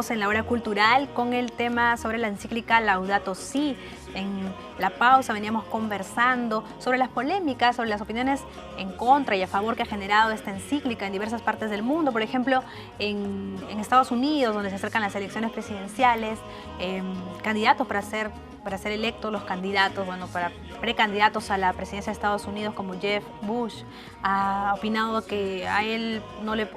Seguimos en la hora cultural con el tema sobre la encíclica Laudato Si. En la pausa veníamos conversando sobre las polémicas, sobre las opiniones en contra y a favor que ha generado esta encíclica en diversas partes del mundo. Por ejemplo, en Estados Unidos, donde se acercan las elecciones presidenciales, candidatos para ser electos, los candidatos, para precandidatos a la presidencia de Estados Unidos, como Jeb Bush, ha opinado que a él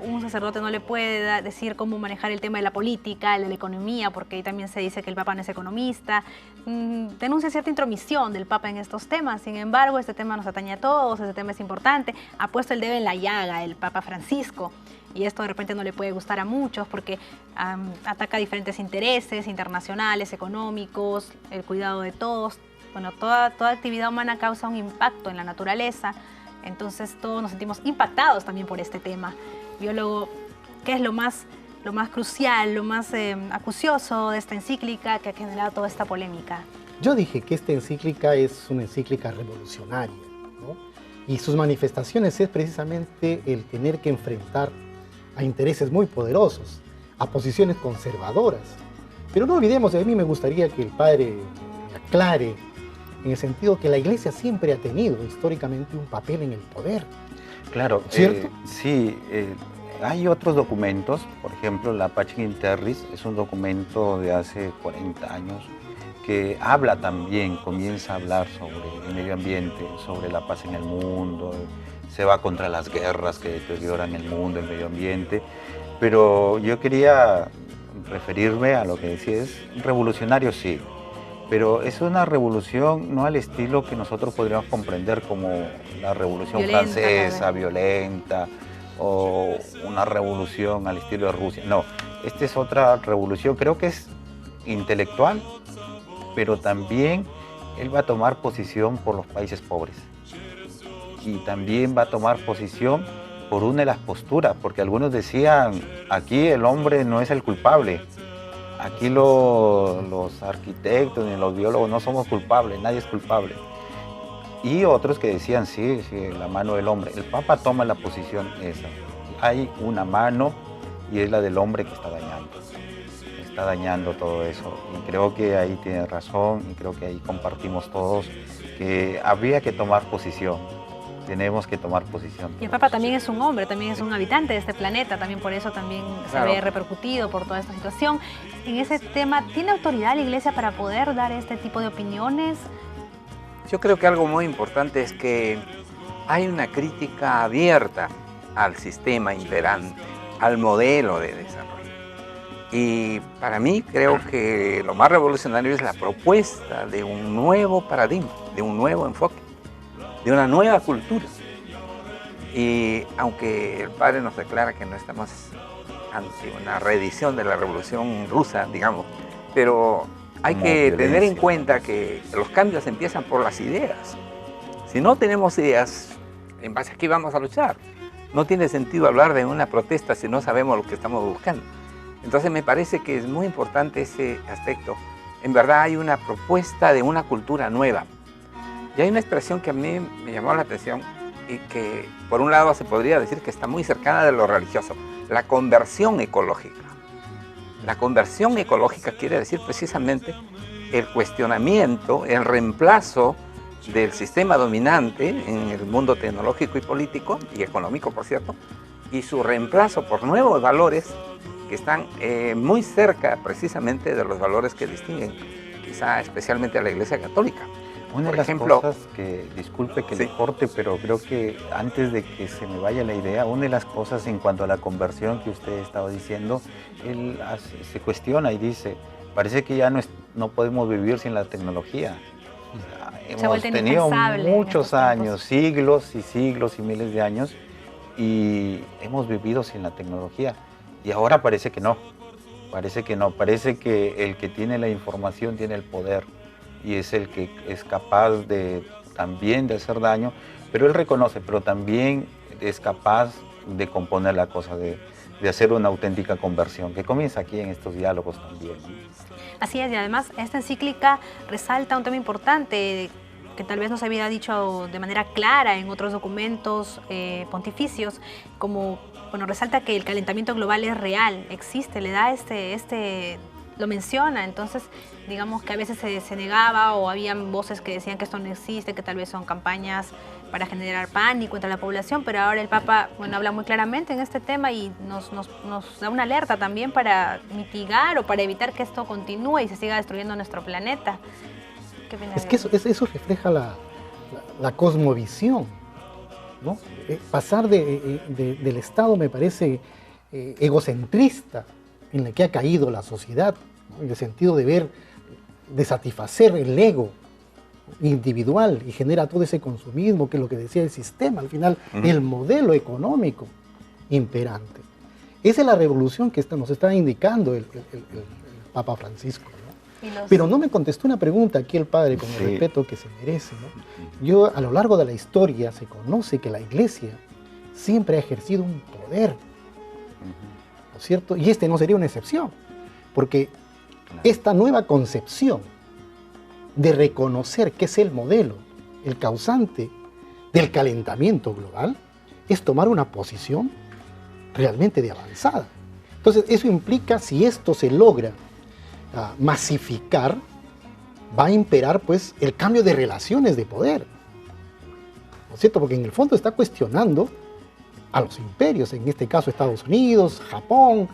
un sacerdote no le puede decir cómo manejar el tema de la política, de la economía, porque ahí también se dice que el Papa no es economista. Denuncia cierta intromisión del Papa en estos temas. Sin embargo, este tema nos atañe a todos, este tema es importante. Ha puesto el dedo en la llaga el Papa Francisco. Y esto de repente no le puede gustar a muchos porque ataca diferentes intereses internacionales, económicos, el cuidado de todos. Bueno, toda actividad humana causa un impacto en la naturaleza, entonces todos nos sentimos impactados también por este tema. Biólogo, ¿qué es lo más crucial, lo más acucioso de esta encíclica que ha generado toda esta polémica? Yo dije que esta encíclica es una encíclica revolucionaria, ¿no? Y sus manifestaciones es precisamente el tener que enfrentar a intereses muy poderosos, a posiciones conservadoras. Pero no olvidemos, a mí me gustaría que el padre aclare, en el sentido que la Iglesia siempre ha tenido históricamente un papel en el poder. Claro, ¿cierto? Sí, hay otros documentos, por ejemplo, la Pacem in Terris es un documento de hace 40 años que habla también, comienza a hablar sobre el medio ambiente, sobre la paz en el mundo, se va contra las guerras que deterioran el mundo, el medio ambiente, pero yo quería referirme a lo que decía, es revolucionario sí, pero es una revolución no al estilo que nosotros podríamos comprender como la revolución francesa, violenta, o una revolución al estilo de Rusia. No, esta es otra revolución, creo que es intelectual, pero también él va a tomar posición por los países pobres. Y también va a tomar posición por una de las posturas, porque algunos decían, aquí el hombre no es el culpable, aquí los arquitectos ni los biólogos no somos culpables, nadie es culpable. Y otros que decían, sí, la mano del hombre. El Papa toma la posición esa, hay una mano y es la del hombre que está dañando todo eso. Y creo que ahí tiene razón y creo que ahí compartimos todos que habría que tomar posición. Tenemos que tomar posición. Y el Papa también es un hombre, también es un habitante de este planeta, también por eso también se ve repercutido por toda esta situación. En ese tema, ¿tiene autoridad la Iglesia para poder dar este tipo de opiniones? Yo creo que algo muy importante es que hay una crítica abierta al sistema imperante, al modelo de desarrollo. Y para mí creo que lo más revolucionario es la propuesta de un nuevo paradigma, de un nuevo enfoque, de una nueva cultura. Y aunque el padre nos declara que no estamos ante una reedición de la Revolución Rusa, digamos, pero hay que tener en cuenta que los cambios empiezan por las ideas. Si no tenemos ideas, ¿en base a qué vamos a luchar? No tiene sentido hablar de una protesta si no sabemos lo que estamos buscando. Entonces me parece que es muy importante ese aspecto. En verdad hay una propuesta de una cultura nueva. Y hay una expresión que a mí me llamó la atención y que por un lado se podría decir que está muy cercana de lo religioso, la conversión ecológica. La conversión ecológica quiere decir precisamente el cuestionamiento, el reemplazo del sistema dominante en el mundo tecnológico y político y económico, por cierto, y su reemplazo por nuevos valores que están muy cerca precisamente de los valores que distinguen quizá especialmente a la Iglesia Católica. Una de las cosas que, disculpe que le corte, pero creo que antes de que se me vaya la idea, una de las cosas en cuanto a la conversión que usted estaba diciendo, él se cuestiona y dice, parece que ya no podemos vivir sin la tecnología. Hemos tenido muchos años, siglos y siglos y miles de años, y hemos vivido sin la tecnología. Y ahora parece que no, parece que el que tiene la información tiene el poder. Y es el que es capaz también de hacer daño, pero él reconoce, pero también es capaz de componer la cosa, de hacer una auténtica conversión, que comienza aquí en estos diálogos también. Así es, y además esta encíclica resalta un tema importante que tal vez no se había dicho de manera clara en otros documentos pontificios, como bueno, resalta que el calentamiento global es real, existe, le da lo menciona, entonces digamos que a veces se negaba o habían voces que decían que esto no existe, que tal vez son campañas para generar pánico entre la población, pero ahora el Papa, bueno, habla muy claramente en este tema y nos da una alerta también para mitigar o para evitar que esto continúe y se siga destruyendo nuestro planeta. ¿Qué opina Es que eso refleja la cosmovisión, ¿no? Pasar del estado, me parece, egocentrista en el que ha caído la sociedad, ¿no? En el sentido de satisfacer el ego individual y genera todo ese consumismo, que es lo que decía el sistema, al final, el modelo económico imperante. Esa es la revolución que nos está indicando el Papa Francisco, ¿no? Pero no me contestó una pregunta aquí el padre, con el respeto que se merece, ¿no? Yo, a lo largo de la historia, se conoce que la Iglesia siempre ha ejercido un poder, ¿no es cierto? Y este no sería una excepción, porque esta nueva concepción de reconocer que es el modelo, el causante del calentamiento global, es tomar una posición realmente de avanzada. Entonces, eso implica, si esto se logra masificar, va a imperar pues el cambio de relaciones de poder, ¿no es cierto? Porque en el fondo está cuestionando a los imperios, en este caso Estados Unidos, Japón,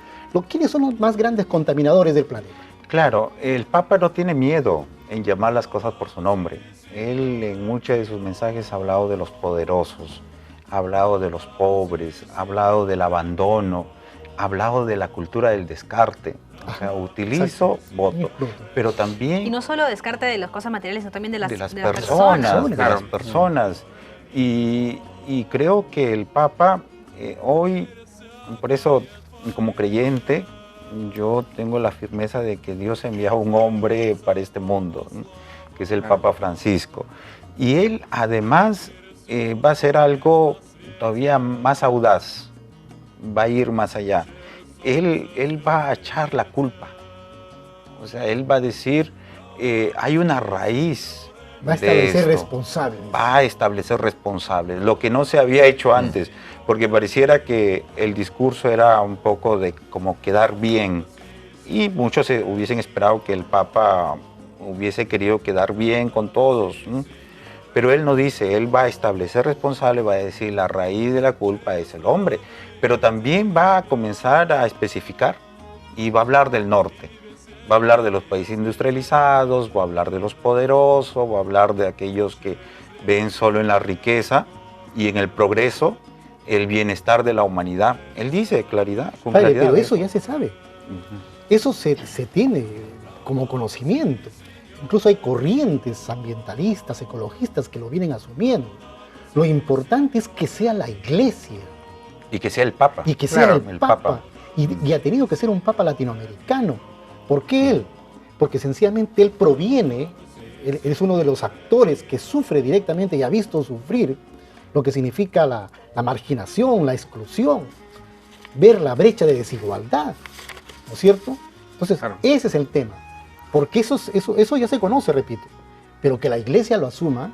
¿quiénes son los más grandes contaminadores del planeta? Claro, el Papa no tiene miedo en llamar las cosas por su nombre. Él en muchos de sus mensajes ha hablado de los poderosos, ha hablado de los pobres, ha hablado del abandono, ha hablado de la cultura del descarte. O sea, utilizo, voto, pero también... Y no solo descarte de las cosas materiales, sino también de las personas. De Claro. las personas. Y creo que el Papa hoy, por eso como creyente, yo tengo la firmeza de que Dios envía a un hombre para este mundo, ¿no? Que es el Papa Francisco. Y él además va a hacer algo todavía más audaz, va a ir más allá. Él va a echar la culpa, o sea, él va a decir, hay una raíz. Va a establecer responsables. Va a establecer responsables, lo que no se había hecho antes, porque pareciera que el discurso era un poco de como quedar bien, y muchos hubiesen esperado que el Papa hubiese querido quedar bien con todos, ¿no? Pero él no dice, él va a establecer responsables, va a decir la raíz de la culpa es el hombre, pero también va a comenzar a especificar y va a hablar del norte. Va a hablar de los países industrializados, va a hablar de los poderosos, va a hablar de aquellos que ven solo en la riqueza y en el progreso el bienestar de la humanidad. Él dice claridad, con Padre, claridad. pero eso ya se sabe. Eso se tiene como conocimiento. Incluso hay corrientes ambientalistas, ecologistas que lo vienen asumiendo. Lo importante es que sea la Iglesia. Y que sea el Papa. Y que sea Claro, el Papa. Y ha tenido que ser un Papa latinoamericano. ¿Por qué él? Porque sencillamente él proviene, él es uno de los actores que sufre directamente y ha visto sufrir lo que significa la marginación, la exclusión, ver la brecha de desigualdad, ¿no es cierto? Entonces, claro, ese es el tema. Porque eso ya se conoce, repito, pero que la Iglesia lo asuma,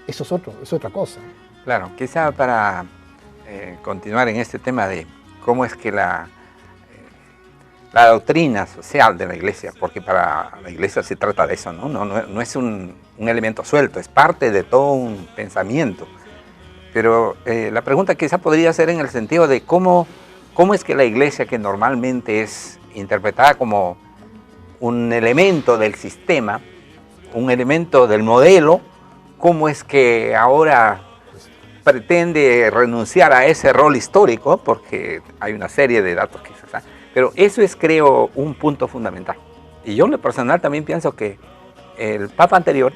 eso es otra cosa. Claro, quizá para continuar en este tema de cómo es que la doctrina social de la Iglesia, porque para la Iglesia se trata de eso, no es un elemento suelto, es parte de todo un pensamiento. Pero la pregunta quizá podría ser en el sentido de cómo es que la Iglesia, que normalmente es interpretada como un elemento del sistema, un elemento del modelo, cómo es que ahora pretende renunciar a ese rol histórico, porque hay una serie de datos que se dan. Pero eso es, creo, un punto fundamental. Y yo en lo personal también pienso que el Papa anterior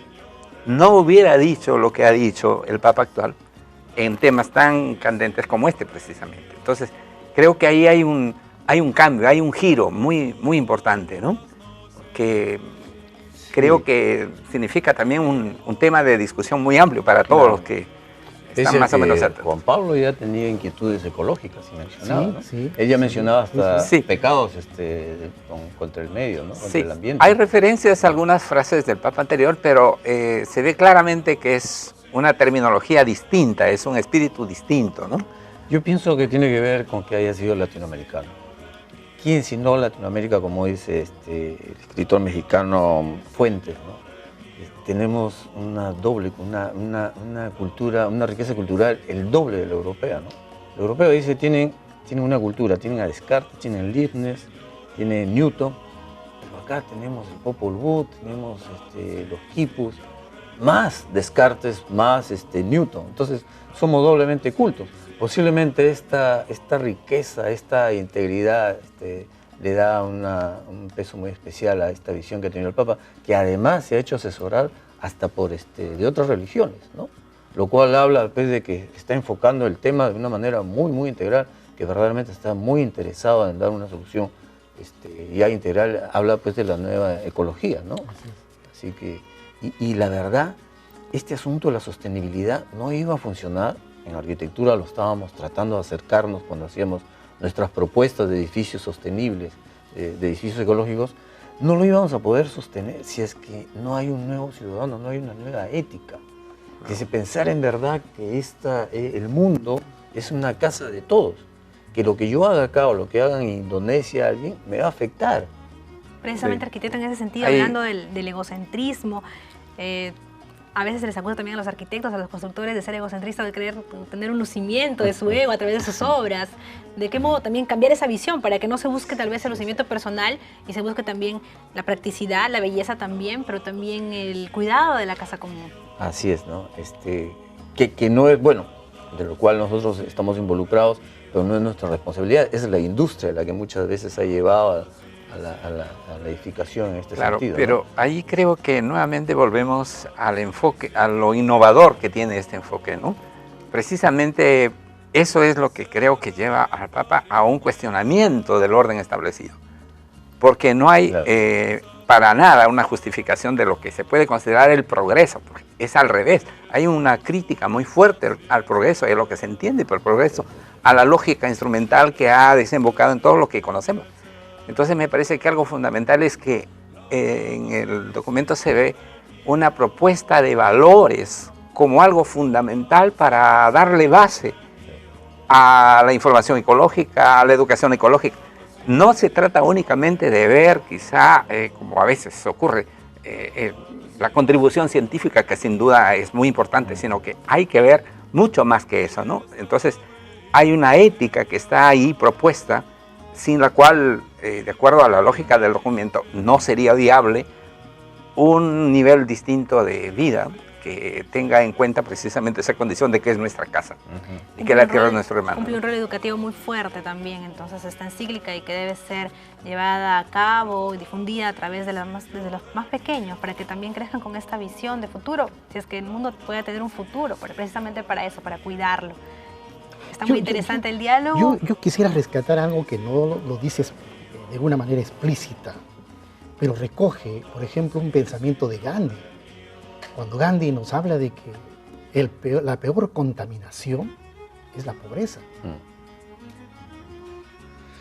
no hubiera dicho lo que ha dicho el Papa actual en temas tan candentes como este, precisamente. Entonces, creo que ahí hay un cambio, hay un giro muy, muy importante, ¿no? Que creo que significa también un tema de discusión muy amplio para todos los que están más o menos cerca. Juan Pablo ya tenía inquietudes ecológicas, y mencionaba, ¿no? Sí. Ella mencionaba hasta sí, pecados contra el medio, ¿no? Contra el ambiente. Hay referencias a algunas frases del Papa anterior, pero se ve claramente que es una terminología distinta, es un espíritu distinto, ¿no? Yo pienso que tiene que ver con que haya sido latinoamericano. ¿Quién sino Latinoamérica, como dice el escritor mexicano Fuentes, ¿no? Tenemos una doble, una cultura, una riqueza cultural el doble de la europea, ¿no? La europea dice tienen una cultura, tienen a Descartes, tienen Leibniz, tienen Newton, pero acá tenemos el Popol Vuh, tenemos los quipus, más Descartes, más Newton. Entonces somos doblemente cultos. Posiblemente esta riqueza, esta integridad le da un peso muy especial a esta visión que ha tenido el Papa, que además se ha hecho asesorar hasta por de otras religiones, ¿no? Lo cual habla pues, de que está enfocando el tema de una manera muy, muy integral, que verdaderamente está muy interesado en dar una solución ya integral. Habla pues de la nueva ecología, ¿no? Así que, y la verdad, este asunto de la sostenibilidad no iba a funcionar. En arquitectura lo estábamos tratando de acercarnos cuando hacíamos nuestras propuestas de edificios sostenibles, de edificios ecológicos. No lo íbamos a poder sostener si es que no hay un nuevo ciudadano, no hay una nueva ética. Que se pensara en verdad que el mundo es una casa de todos, que lo que yo haga acá o lo que haga en Indonesia alguien me va a afectar. Precisamente, Sí. arquitecto, en ese sentido, hablando del egocentrismo, a veces se les acusa también a los arquitectos, a los constructores de ser egocentristas, de querer tener un lucimiento de su ego a través de sus obras. ¿De qué modo también cambiar esa visión para que no se busque tal vez el lucimiento personal y se busque también la practicidad, la belleza también, pero también el cuidado de la casa común? Así es, ¿no? Que no es, bueno, de lo cual nosotros estamos involucrados, pero no es nuestra responsabilidad, es la industria la que muchas veces ha llevado a la edificación en este sentido. Pero ¿no? ahí creo que nuevamente volvemos al enfoque, a lo innovador que tiene este enfoque, ¿no? Precisamente eso es lo que creo que lleva al Papa a un cuestionamiento del orden establecido, porque no hay para nada una justificación de lo que se puede considerar el progreso, porque es al revés. Hay una crítica muy fuerte al progreso, es lo que se entiende por progreso, a la lógica instrumental que ha desembocado en todo lo que conocemos. Entonces me parece que algo fundamental es que en el documento se ve una propuesta de valores como algo fundamental para darle base a la información ecológica, a la educación ecológica. No se trata únicamente de ver, quizá, como a veces ocurre, la contribución científica, que sin duda es muy importante, sino que hay que ver mucho más que eso, ¿no? Entonces, hay una ética que está ahí propuesta, sin la cual, de acuerdo a la lógica del documento, no sería viable un nivel distinto de vida que tenga en cuenta precisamente esa condición de que es nuestra casa y que la tierra es nuestro hermano. Cumple un rol educativo muy fuerte también, entonces esta encíclica y que debe ser llevada a cabo y difundida a través desde los más pequeños para que también crezcan con esta visión de futuro, si es que el mundo pueda tener un futuro, precisamente para eso, para cuidarlo. Está muy interesante el diálogo. Yo quisiera rescatar algo que no lo dices de una manera explícita, pero recoge, por ejemplo, un pensamiento de Gandhi. Cuando Gandhi nos habla de que la peor contaminación es la pobreza.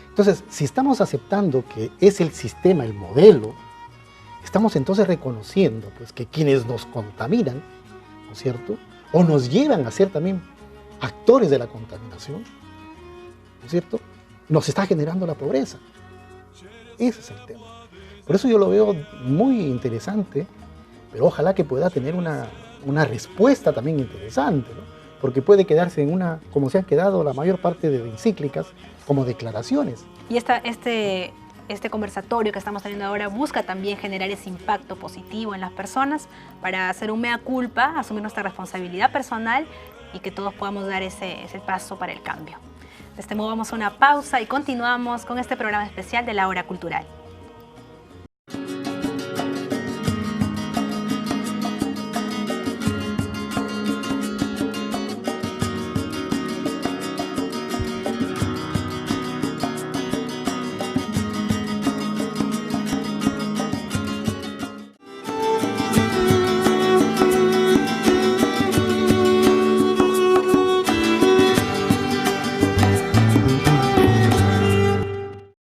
Entonces, si estamos aceptando que es el sistema, el modelo, estamos entonces reconociendo pues, que quienes nos contaminan, ¿no es cierto?, o nos llevan a ser también actores de la contaminación, ¿no es cierto?, nos está generando la pobreza. Ese es el tema. Por eso yo lo veo muy interesante, pero ojalá que pueda tener una respuesta también interesante, ¿no? Porque puede quedarse en como se han quedado la mayor parte de encíclicas, como declaraciones. Y este conversatorio que estamos teniendo ahora busca también generar ese impacto positivo en las personas para hacer un mea culpa, asumir nuestra responsabilidad personal y que todos podamos dar ese paso para el cambio. De este modo vamos a una pausa y continuamos con este programa especial de la Hora Cultural.